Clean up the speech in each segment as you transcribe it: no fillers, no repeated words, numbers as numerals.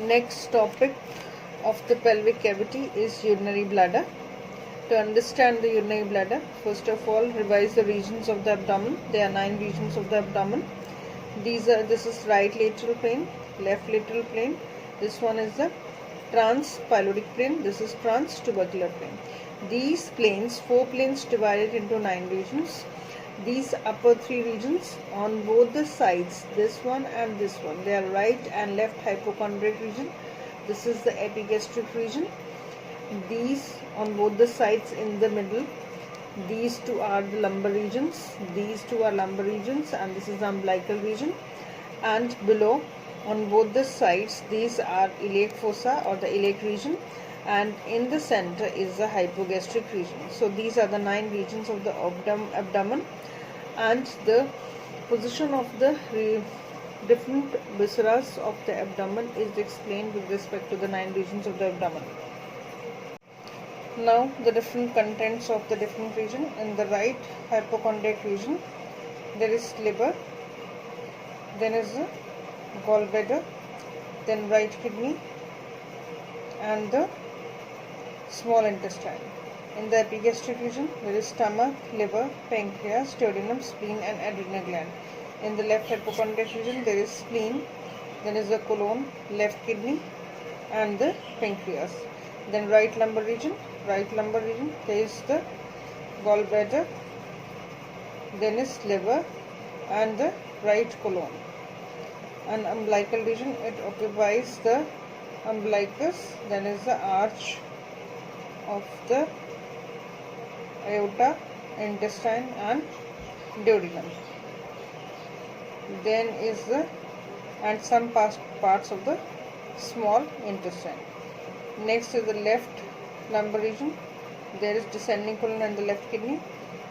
Next topic of the pelvic cavity is urinary bladder. To understand the urinary bladder, first of all, revise the regions of the abdomen. There are 9 regions of the abdomen. This is right lateral plane, left lateral plane. This one is the transpyloric plane. This is transtubercular plane. These planes, 4 planes divided into 9 regions. These upper 3 regions on both the sides, this one and this one, they are right and left hypochondriac region. This is the epigastric region. These on both the sides in the middle, these two are the lumbar regions. These two are lumbar regions, and this is the umbilical region. And below on both the sides, these are iliac fossa or the iliac region, and in the center is the hypogastric region. So these are the 9 regions of the abdomen, and the position of the different viscera of the abdomen is explained with respect to the 9 regions of the abdomen. Now the different contents of the different region. In the right hypochondriac region, there is liver, then is the gallbladder, then right kidney and the small intestine. In the epigastric region, there is stomach, liver, pancreas, duodenum, spleen and adrenal gland. In the left hypochondriac region, there is spleen, then is the colon, left kidney and the pancreas. Then right lumbar region, there is the gallbladder, then is liver and the right colon. And umbilical region, it occupies the umbilicus, then is the arch of the aorta, intestine and duodenum. Then is the and some parts of the small intestine. Next is the left lumbar region. There is descending colon and the left kidney,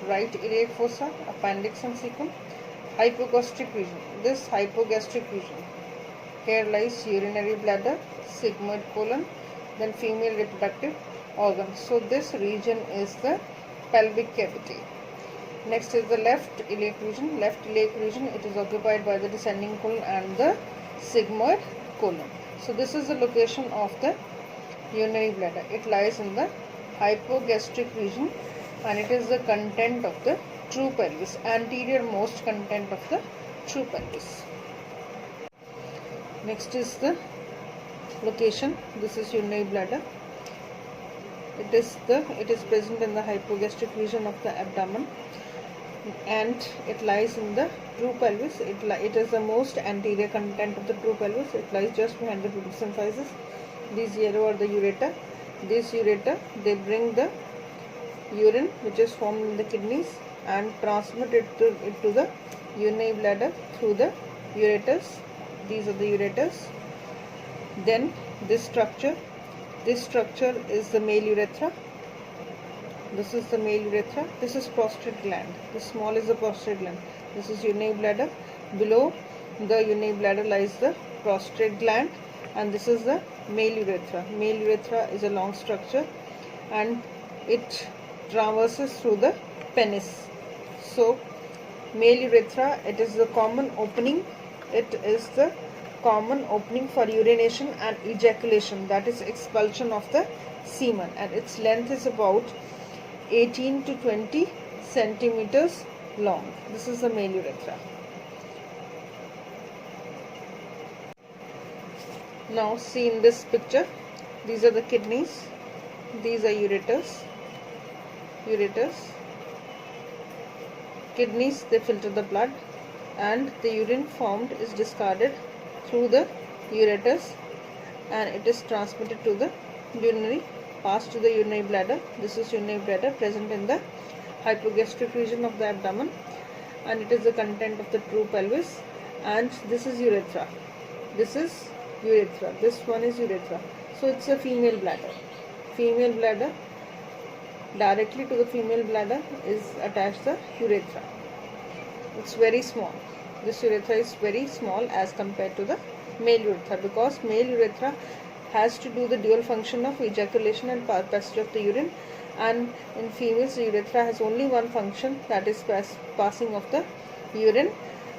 right iliac fossa, appendix and cecum. Hypogastric region. This hypogastric region, here lies urinary bladder, sigmoid colon, then female reproductive organs. So this region is the pelvic cavity. Next is the left iliac region. It is occupied by the descending colon and the sigmoid colon. So this is the location of the urinary bladder. It lies in the hypogastric region, and it is the content of the true pelvis, anterior most content of the true pelvis. Next is the location. This is urinary bladder. It is present in the hypogastric region of the abdomen, and it lies in the true pelvis. It is the most anterior content of the true pelvis. It lies just behind the pubis symphysis. These yellow are the ureter. This ureter, they bring the urine which is formed in the kidneys and transmit it to the urinary bladder through the ureters. These are the ureters. Then this structure is the male urethra. This is the male urethra. This is prostate gland. This small is the prostate gland. This is urinary bladder. Below the urinary bladder lies the prostate gland, and this is the male urethra. Male urethra is a long structure and it traverses through the penis. So male urethra, it is the common opening. It is the common opening for urination and ejaculation, that is expulsion of the semen, and its length is about 18 to 20 centimeters long. This is the male urethra. Now see in this picture, these are the kidneys, these are ureters. Kidneys, they filter the blood, and the urine formed is discarded through the ureters, and it is transmitted to the passed to the urinary bladder. This is urinary bladder, present in the hypogastric region of the abdomen, and it is the content of the true pelvis. And this is urethra. This one is urethra. So it's a female bladder. Directly to the female bladder is attached the urethra. It's very small. This urethra is very small as compared to the male urethra, because male urethra has to do the dual function of ejaculation and passage of the urine, and in females the urethra has only one function, that is passing of the urine,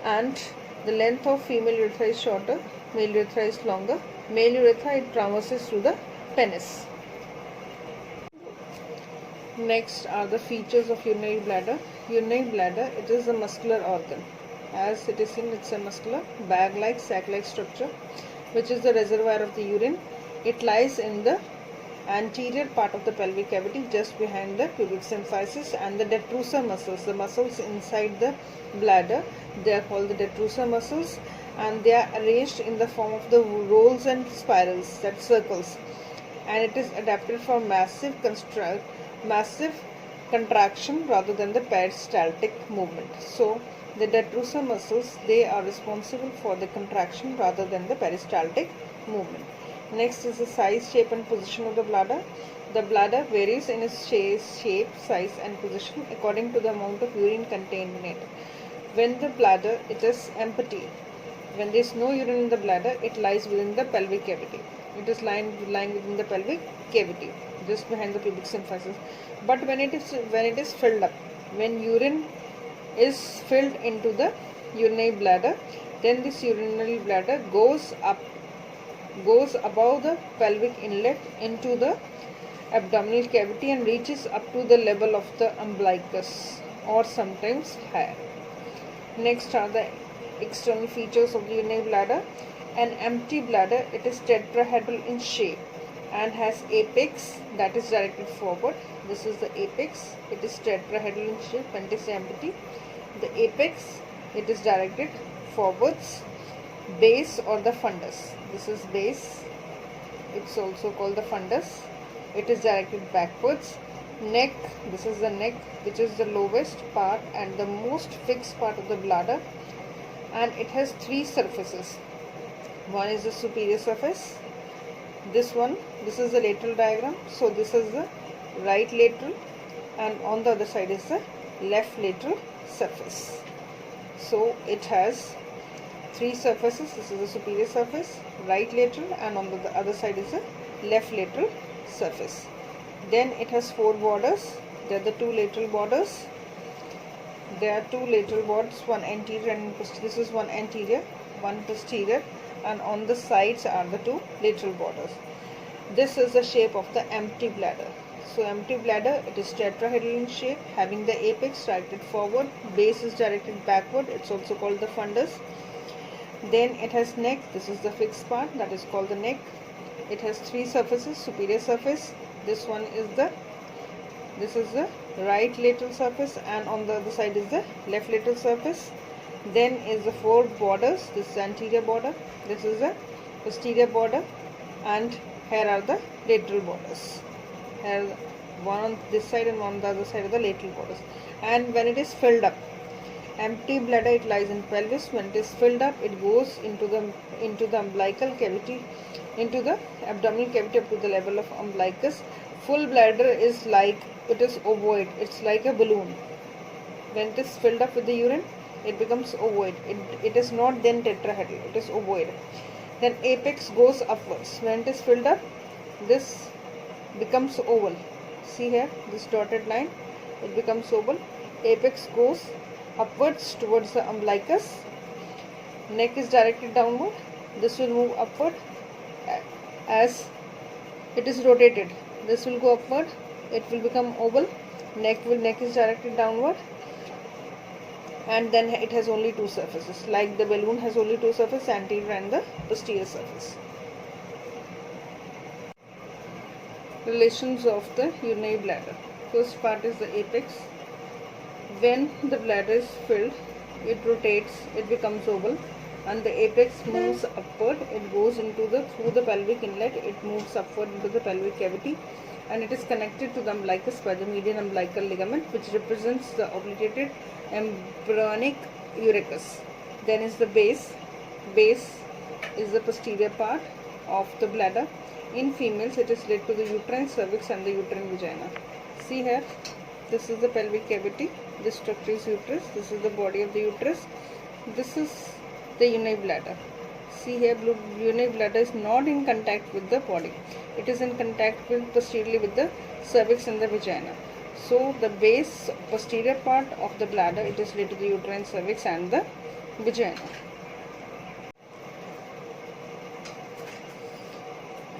and the length of female urethra is shorter, male urethra is longer. Male urethra, it traverses through the penis. Next are the features of urinary bladder. Urinary bladder, it is a muscular organ. As it is seen, it's a muscular bag-like, sac-like structure, which is the reservoir of the urine. It lies in the anterior part of the pelvic cavity, just behind the pubic symphysis and the detrusor muscles. The muscles inside the bladder, they are called the detrusor muscles, and they are arranged in the form of the rolls and spirals, that circles, and it is adapted for massive contraction rather than the peristaltic movement. So the detrusor muscles, they are responsible for the contraction rather than the peristaltic movement. Next is the size, shape and position of the bladder. The bladder varies in its shape, size and position according to the amount of urine contained in it. When the bladder, it is empty, when there is no urine in the bladder, it lies within the pelvic cavity. It is lying within the pelvic cavity, just behind the pubic symphysis. But when it is filled up, when urine is filled into the urinary bladder, then this urinary bladder goes above the pelvic inlet into the abdominal cavity and reaches up to the level of the umbilicus, or sometimes higher. Next are the external features of the urinary bladder. An empty bladder, it is tetrahedral in shape and has apex that is directed forward. This is the apex. It is tetrahedral in shape when it is empty. The apex, it is directed forwards. Base or the fundus, this is base, it's also called the fundus, it is directed backwards. Neck, this is the neck, which is the lowest part and the most fixed part of the bladder, and it has three surfaces. One is the superior surface, this is the lateral diagram, so this is the right lateral, and on the other side is the left lateral surface. So it has three surfaces. This is the superior surface, right lateral, and on the other side is the left lateral surface. Then it has four borders. There are the two lateral borders. There are two lateral borders, one anterior and this is one anterior, one posterior, and on the sides are the two lateral borders. This is the shape of the empty bladder. So empty bladder, it is tetrahedral in shape, having the apex directed forward, base is directed backward, it's also called the fundus. Then it has neck, this is the fixed part, that is called the neck. It has three surfaces, superior surface, this is the right lateral surface, and on the other side is the left lateral surface. Then is the four borders, this is the anterior border, this is the posterior border, and here are the lateral borders. Here one on this side and one on the other side of the lateral borders. And when it is filled up, empty bladder, it lies in pelvis. When it is filled up, it goes into the umbilical cavity, into the abdominal cavity up to the level of umbilicus. Full bladder is like, it is ovoid, it's like a balloon. When it is filled up with the urine, it becomes ovoid. It is not then tetrahedral, it is ovoid. Then apex goes upwards. When it is filled up, this becomes oval. See here, this dotted line, it becomes oval. Apex goes upwards towards the umbilicus. Neck is directed downward. This will move upward as it is rotated. This will go upward. It will become oval. Neck is directed downward, and then it has only two surfaces. Like the balloon has only two surfaces, anterior and the posterior surface. Relations of the urinary bladder. First part is the apex. When the bladder is filled, it rotates, it becomes oval, and the apex moves upward. It goes through the pelvic inlet, it moves upward into the pelvic cavity, and it is connected to the umbilicus by the median umbilical ligament, which represents the obliterated embryonic urethra. Then is the base. Base is the posterior part of the bladder. In females, it is led to the uterine cervix and the uterine vagina. See here, this is the pelvic cavity, this structure is uterus, this is the body of the uterus, this is the urinary bladder. See here, urinary bladder is not in contact with the body, it is in contact posteriorly with the cervix and the vagina. So the base posterior part of the bladder, it is led to the uterine cervix and the vagina.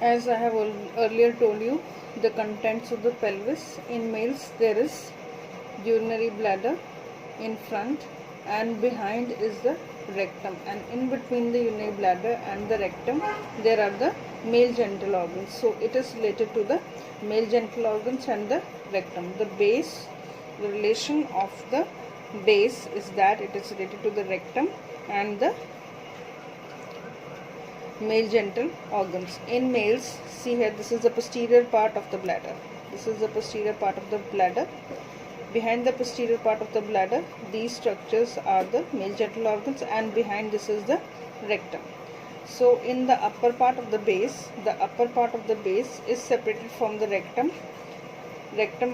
As I have earlier told you, the contents of the pelvis. In males there is urinary bladder in front, and behind is the rectum, and in between the urinary bladder and the rectum there are the male genital organs. So it is related to the male genital organs and the rectum. The relation of the base is that it is related to the rectum and the male genital organs. In males, see here, this is the posterior part of the bladder. This is the posterior part of the bladder. Behind the posterior part of the bladder, these structures are the male genital organs, and behind this is the rectum. So in the upper part of the base is separated from the rectum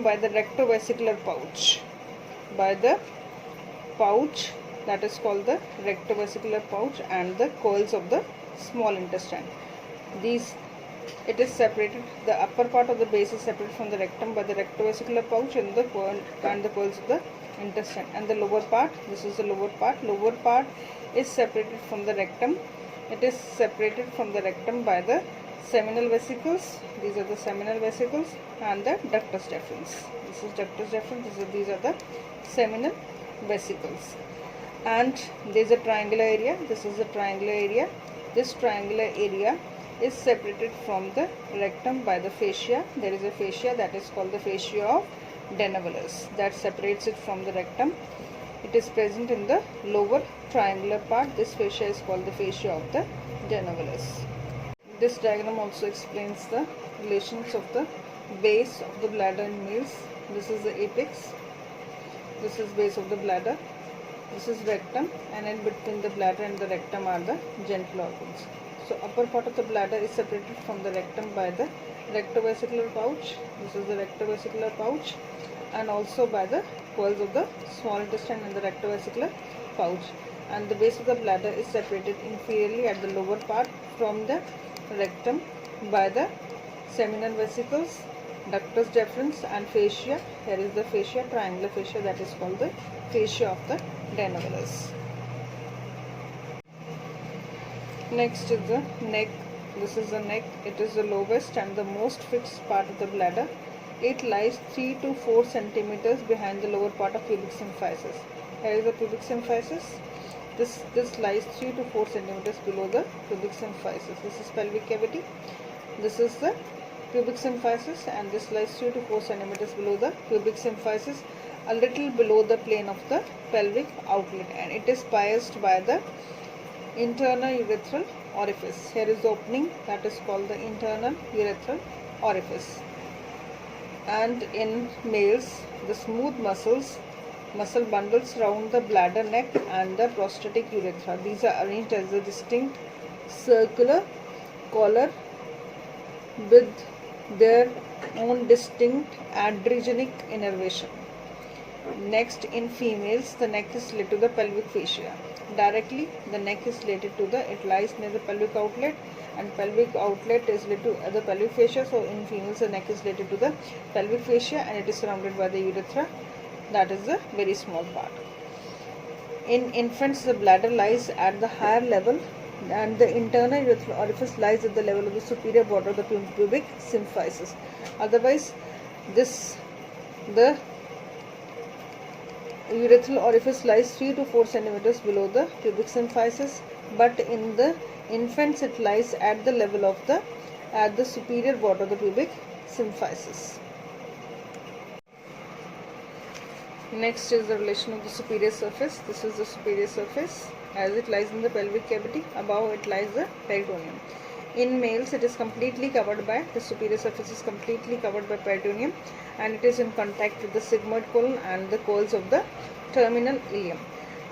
by the rectovesicular pouch. By the pouch that is called the rectovesicular pouch, and the coils of the small intestine. It is separated. The upper part of the base is separated from the rectum by the rectovesicular pouch and the coils of the intestine. And the lower part, this is the lower part. Lower part is separated from the rectum. It is separated from the rectum by the seminal vesicles. These are the seminal vesicles, and the ductus deferens. This is ductus deferens. These are the seminal vesicles. And there is a triangular area. This is the triangular area. This triangular area is separated from the rectum by the fascia. There is a fascia that is called the fascia of Dennevalus that separates it from the rectum. It is present in the lower triangular part. This fascia is called the fascia of the Dennevalus. This diagram also explains the relations of the base of the bladder in males. This is the apex. This is base of the bladder. This is rectum, and in between the bladder and the rectum are the genital organs. So upper part of the bladder is separated from the rectum by the rectovesicular pouch. This is the rectovesicular pouch, and also by the coils of the small intestine and the rectovesicular pouch. And the base of the bladder is separated inferiorly at the lower part from the rectum by the seminal vesicles, ductus deferens, and fascia. Here is the fascia, triangular fascia, that is called the fascia of the Dennevalus. Next is the neck. This is the neck. It is the lowest and the most fixed part of the bladder. It lies 3 to 4 centimeters behind the lower part of pubic symphysis. Here is the pubic symphysis. This lies 3 to 4 centimeters below the pubic symphysis. This is pelvic cavity. This is the pubic symphysis, and this lies 3 to 4 centimeters below the pubic symphysis, a little below the plane of the pelvic outlet, and it is pierced by the internal urethral orifice. Here is the opening that is called the internal urethral orifice. And in males, the smooth muscle bundles round the bladder, neck, and the prostatic urethra. These are arranged as a distinct circular collar with their own distinct adrogenic innervation. Next, in females, the neck is related to the pelvic fascia. Directly, the neck is related to it lies near the pelvic outlet, and pelvic outlet is related to the pelvic fascia. So in females, the neck is related to the pelvic fascia, and it is surrounded by the urethra. That is the very small part. In infants, the bladder lies at the higher level, and the internal urethral orifice lies at the level of the superior border of the pubic symphysis. Otherwise, the urethral orifice lies 3 to 4 centimeters below the pubic symphysis, but in the infants it lies at the level of the superior border of the pubic symphysis. Next is the relation of the superior surface. This is the superior surface as it lies in the pelvic cavity. Above it lies the peritoneum. In males, it is completely covered by, the superior surface is completely covered by peritoneum, and it is in contact with the sigmoid colon and the coils of the terminal ileum.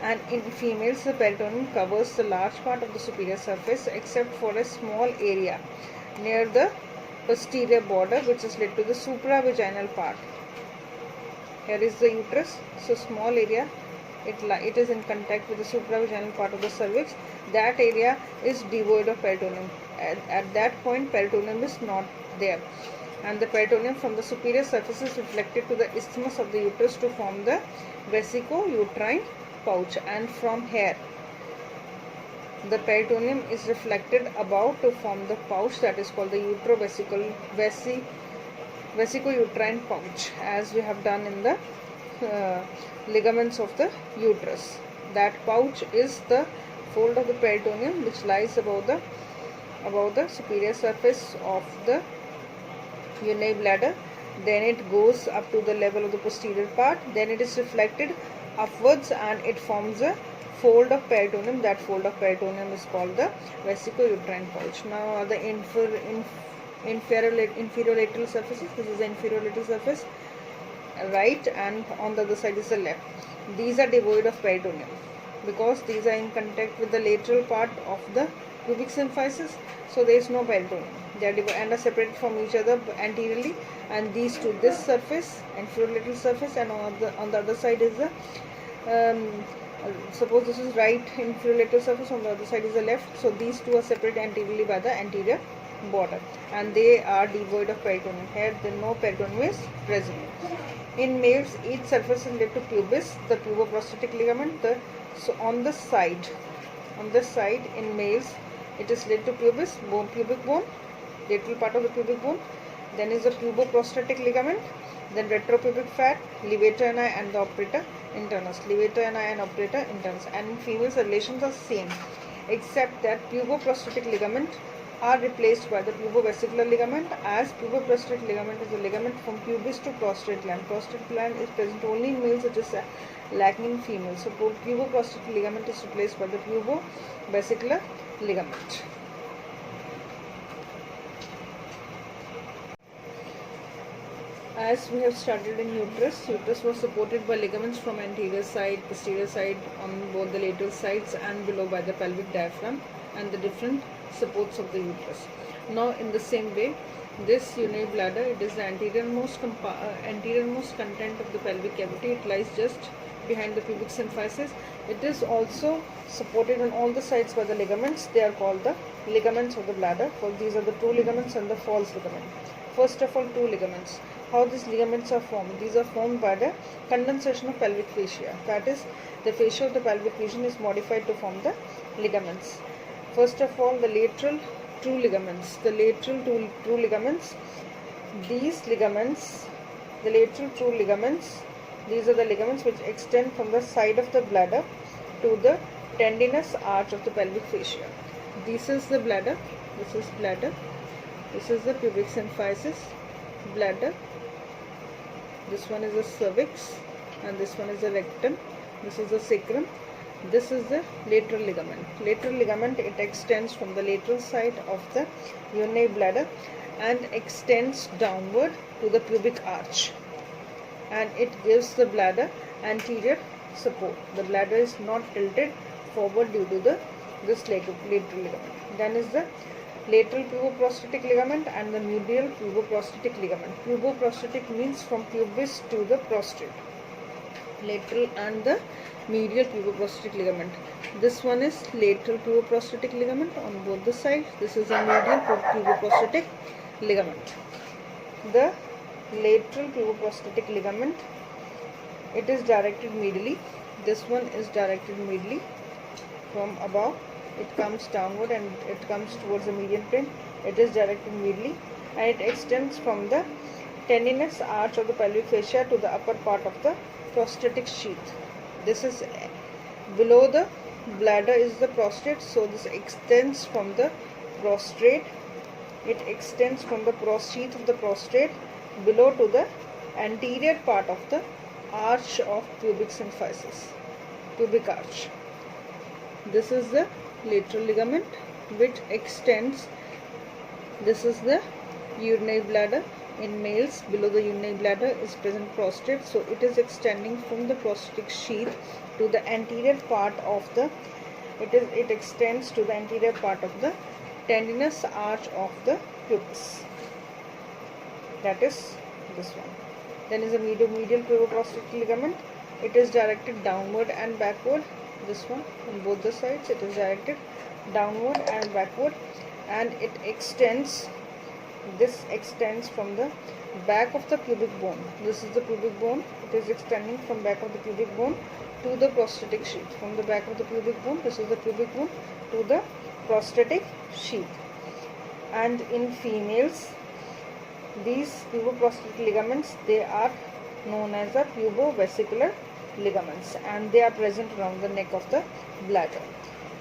And in females, the peritoneum covers the large part of the superior surface except for a small area near the posterior border, which is led to the supravaginal part. Here is the uterus, so small area, it is in contact with the supravaginal part of the cervix. That area is devoid of peritoneum. At that point, peritoneum is not there, and the peritoneum from the superior surface is reflected to the isthmus of the uterus to form the vesicouterine pouch, and from here the peritoneum is reflected above to form the pouch that is called the vesico-uterine pouch, as we have done in the ligaments of the uterus. That pouch is the fold of the peritoneum which lies above the superior surface of the urinary bladder. Then it goes up to the level of the posterior part. Then it is reflected upwards and it forms a fold of peritoneum. That fold of peritoneum is called the vesico-uterine pouch. Now the inferior lateral surfaces. This is the inferior lateral surface, right, and on the other side is the left. These are devoid of peritoneum because these are in contact with the lateral part of the pubic symphysis, so there is no peritoneum. They are divided and are separated from each other anteriorly, and these two, this surface, inferior lateral surface, and on the other side is the suppose this is right inferior lateral surface, on the other side is the left, so these two are separated anteriorly by the anterior border, and they are devoid of peritoneum. Here no peritoneum is present. In males, each surface is led to pubis, the puboprostatic ligament. So on this side in males, it is led to pubis, pubic bone, lateral part of the pubic bone. Then is the puboprostatic ligament, then retropubic fat, levator ani and the obturator internus. Levator ani and obturator internus. And in females, the relations are same, except that puboprostatic ligament are replaced by the pubovesicular ligament, as puboprostatic ligament is a ligament from pubis to prostate gland. Prostate gland is present only in males, it is lacking in females. So puboprostatic ligament is replaced by the pubovesicular ligament. As we have studied in uterus was supported by ligaments from anterior side, posterior side, on both the lateral sides and below by the pelvic diaphragm and the different supports of the uterus. Now in the same way, this urinary bladder, it is the anteriormost content of the pelvic cavity. It lies just behind the pubic symphysis. It is also supported on all the sides by the ligaments. They are called the ligaments of the bladder. For these are the true ligaments and the false ligament. First of all, true ligaments. How these ligaments are formed? These are formed by the condensation of pelvic fascia. That is, the fascia of the pelvic region is modified to form the ligaments. First of all, the lateral true ligaments. The lateral true ligaments. These ligaments, the lateral true ligaments, these are the ligaments which extend from the side of the bladder to the tendinous arch of the pelvic fascia. This is the bladder. This is bladder. This is the pubic symphysis, bladder. This one is the cervix, and this one is the rectum. This is the sacrum. This is the lateral ligament. Lateral ligament, it extends from the lateral side of the urinary bladder and extends downward to the pubic arch, and it gives the bladder anterior support. The bladder is not tilted forward due to this lateral ligament. Then is the lateral puboprostatic ligament and the medial puboprostatic ligament. Puboprostatic means from pubis to the prostate. Lateral and the medial puboprostatic ligament. This one is lateral puboprostatic ligament on both the sides. This is the medial puboprostatic ligament. The lateral puboprostatic ligament, it is directed medially. This one is directed medially from above. It comes downward and it comes towards the median plane. It is directed medially and it extends from the tendinous arch of the pelvic fascia to the upper part of the prostatic sheath. This is below the bladder is the prostate, so this extends from the prostate. It extends from the sheath of the prostate below to the anterior part of the arch of pubic symphysis, pubic arch. This is the lateral ligament which extends. This is the urinary bladder. In males, below the urinary bladder is present prostate, so it is extending from the prostatic sheath to the anterior part of the it extends to the anterior part of the tendinous arch of the pubis. That is this one. Then is a medial puboprostatic ligament. It is directed downward and backward. This one on both the sides, it is directed downward and backward, and it extends. This extends from the back of the pubic bone. This is the pubic bone. It is extending from back of the pubic bone to the prostatic sheath. From the back of the pubic bone, this is the pubic bone, to the prostatic sheath. And in females, these puboprostatic ligaments, they are known as the pubovesicular ligaments, and they are present around the neck of the bladder.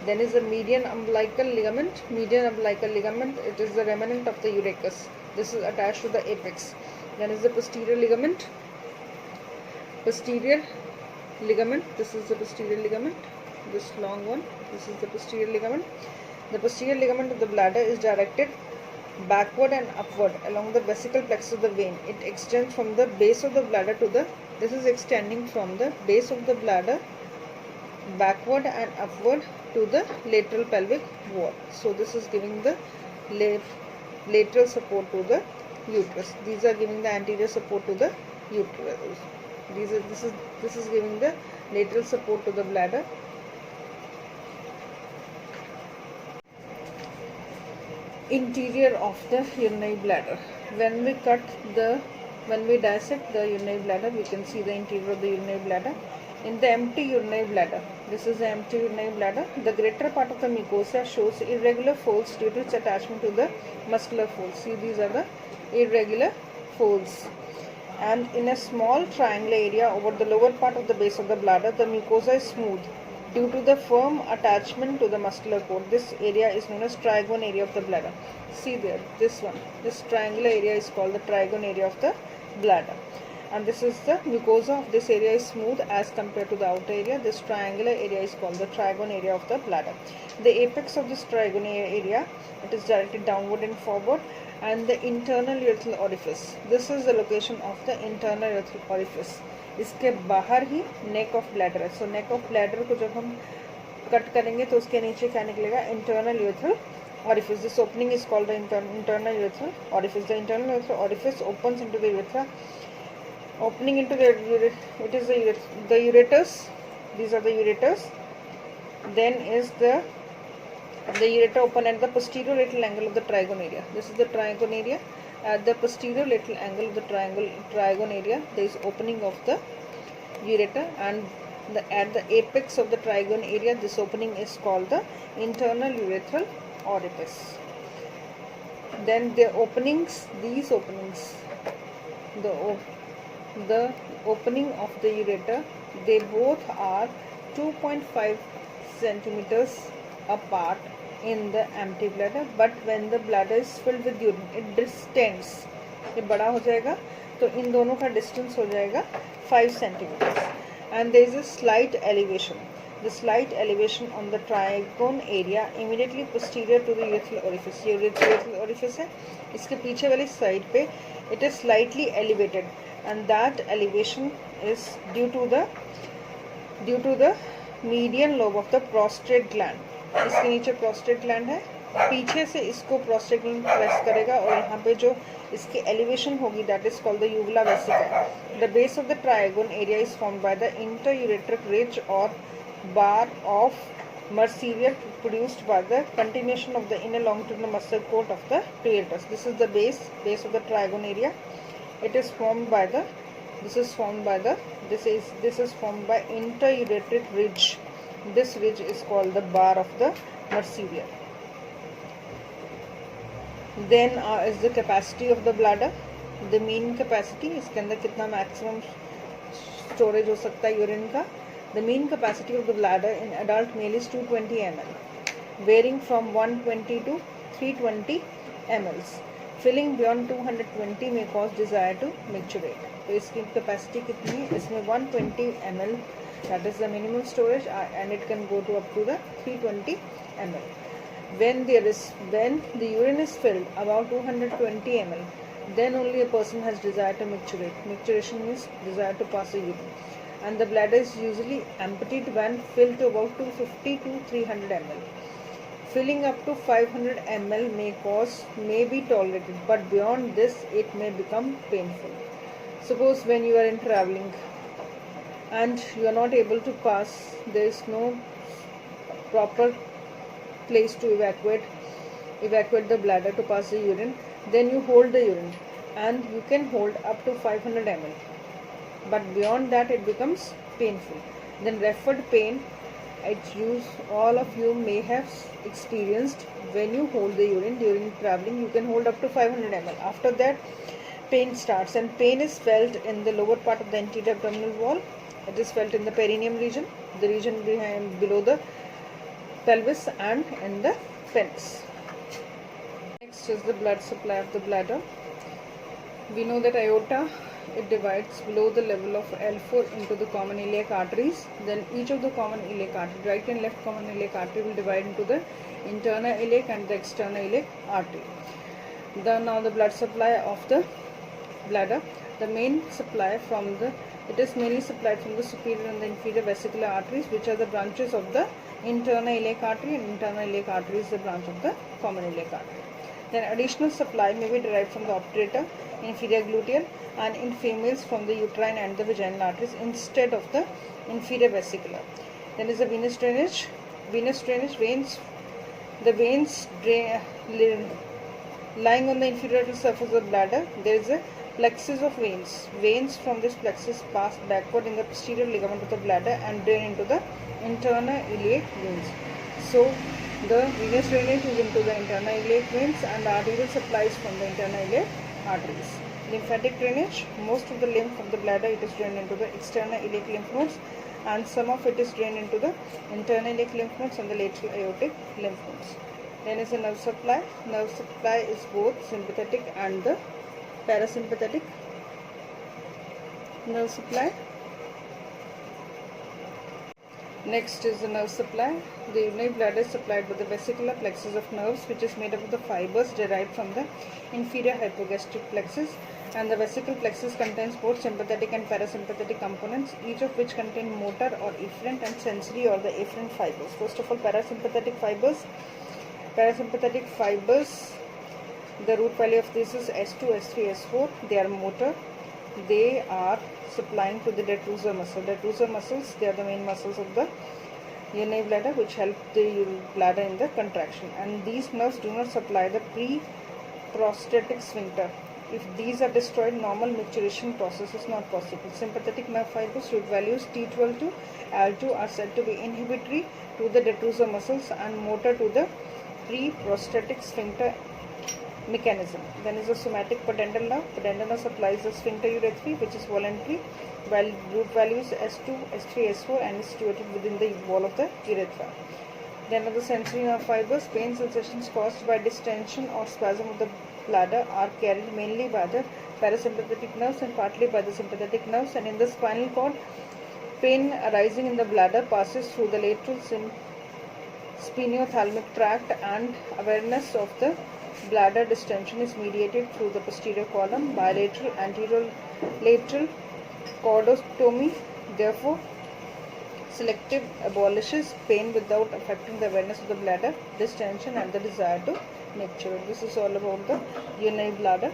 Then is the median umbilical ligament. Median umbilical ligament, it is the remnant of the urachus. This is attached to the apex. Then is the posterior ligament. Posterior ligament, this is the posterior ligament, this long one, this is the posterior ligament. The posterior ligament of the bladder is directed backward and upward along the vesical plexus of the vein. It extends from the base of the bladder to the, this is extending from the base of the bladder backward and upward to the lateral pelvic wall. So this is giving the lateral support to the uterus. These are giving the anterior support to the uterus. This is giving the lateral support to the bladder. Interior of the urinary bladder. When we dissect the urinary bladder, we can see the interior of the urinary bladder. In the empty urinary bladder, this is the empty urinary bladder, the greater part of the mucosa shows irregular folds due to its attachment to the muscular folds. See, these are the irregular folds. And in a small triangular area over the lower part of the base of the bladder, the mucosa is smooth due to the firm attachment to the muscular cord. This area is known as trigone area of the bladder. See there, this one, this triangular area is called the trigone area of the bladder. And this is the mucosa of this area is smooth as compared to the outer area. This triangular area is called the trigone area of the bladder. The apex of this trigone area, it is directed downward and forward. And the internal urethral orifice, this is the location of the internal urethral orifice. इसके बाहर ही neck of bladder है. So neck of bladder को जब हम cut करेंगे तो उसके नीचे क्या निकलेगा? Internal urethral orifice. This opening is called the internal urethral orifice. The internal urethral orifice opens into the urethra. Opening into the it is the ureters. These are the ureters. Then is the ureter open at the posterior lateral angle of the trigone area. This is the trigone area. At the posterior lateral angle of the trigone area, there is opening of the ureter, and at the apex of the trigone area, this opening is called the internal urethral orifice. Then the openings, these openings, the opening of the ureter, they both are 2.5 centimeters apart in the empty bladder, but when the bladder is filled with urine, it distends. ये बड़ा हो जाएगा तो इन दोनों का distance हो जाएगा 5 centimeters. And there is a slight elevation. The slight elevation on the trigone area immediately posterior to the urethral orifice. ये urethral orifice है. इसके पीछे वाली side पे it is slightly elevated, and that elevation is due to the median lobe of the prostate gland. इसके नीचे prostate gland है, पीछे से इसको prostate gland प्रेस करेगा और यहाँ पे जो इसकी elevation होगी, that is called the uvula vesica. The base of the trigone area is formed by the interureteric ridge or bar of Mercier produced by the continuation of the inner longitudinal muscle coat of the ureter. This is the base of the trigone area. It is formed by the this is formed by interureteric ridge. This ridge is called the bar of the Mercier. Then is the capacity of the bladder. The mean capacity, इसके अंदर कितना maximum storage हो सकता है urine का. The mean capacity of the bladder in adult male is 220 ml, varying from 120 to 320 ml. Filling beyond 220 may cause desire to micturate. तो इसकी capacity कितनी है? इसमें 120 ml, that is the minimum storage, and it can go to up to the 320 ml. When the urine is filled about 220 ml, then only a person has desire to micturate. Micturation means desire to pass a urine. And the bladder is usually emptied when filled to about 250 to 300 ml. Filling up to 500 ml may be tolerated, but beyond this it may become painful. Suppose when you are in traveling and you are not able to pass, there is no proper place to evacuate the bladder to pass the urine, then you hold the urine, and you can hold up to 500 ml. But beyond that it becomes painful. Then referred pain, all of you may have experienced when you hold the urine during traveling. You can hold up to 500 ml. After that, pain starts, and pain is felt in the lower part of the anterior abdominal wall. It is felt in the perineum region, the region below the pelvis, and in the penis. Next is the blood supply of the bladder. We know that aorta, it divides below the level of L4 into the common iliac arteries. Then each of the common iliac artery, right and left common iliac artery, will divide into the internal iliac and the external iliac artery. Now the blood supply of the bladder. The main supply it is mainly supplied from the superior and the inferior vesicular arteries, which are the branches of the internal iliac artery, and internal iliac artery is the branch of the common iliac artery. Then additional supply may be derived from the obturator, inferior gluteal, and in females from the uterine and the vaginal arteries instead of the inferior vesicular. Then is the venous drainage. Venous drainage, the veins lying on the inferior surface of the bladder. There is a plexus of veins. Veins from this plexus pass backward in the posterior ligament of the bladder and drain into the internal iliac veins. So the venous drainage is into the internal iliac veins, and the arterial supplies from the internal iliac arteries. Lymphatic drainage, most of the lymph from the bladder, it is drained into the external iliac lymph nodes, and some of it is drained into the internal iliac lymph nodes and the lateral aortic lymph nodes. Then is the nerve supply. Nerve supply is both sympathetic and the parasympathetic nerve supply. Next is the nerve supply. The urinary bladder is supplied by the vesicular plexus of nerves, which is made up of the fibers derived from the inferior hypogastric plexus, and the vesical plexus contains both sympathetic and parasympathetic components, each of which contain motor or efferent and sensory or the afferent fibers. First of all, parasympathetic fibers. Parasympathetic fibers, the root value of this is S2, S3, S4. They are motor. They are supplying to the detrusor muscle. Detrusor muscles, they are the main muscles of the urinary bladder, which help the bladder in the contraction. And these nerves do not supply the pre-prostatic sphincter. If these are destroyed, normal maturation process is not possible. Sympathetic nerve fibers, root values T12 to L2, are said to be inhibitory to the detrusor muscles and motor to the pre-prostatic sphincter mechanism. Then is the somatic pudendal nerve. Pudendal nerve supplies the sphincter urethrae, which is voluntary, while root values S2, S3, S4, and is situated within the wall of the urethra. Then are the sensory nerve fibers. Pain sensations caused by distension or spasm of the bladder are carried mainly by the parasympathetic nerves and partly by the sympathetic nerves. And in the spinal cord, pain arising in the bladder passes through the lateral spinothalamic tract, and awareness of the bladder distension is mediated through the posterior column. Bilateral anterolateral chordostomy, therefore, selective abolishes pain without affecting the awareness of the bladder distension and the desire to mature. This is all about the urinary bladder.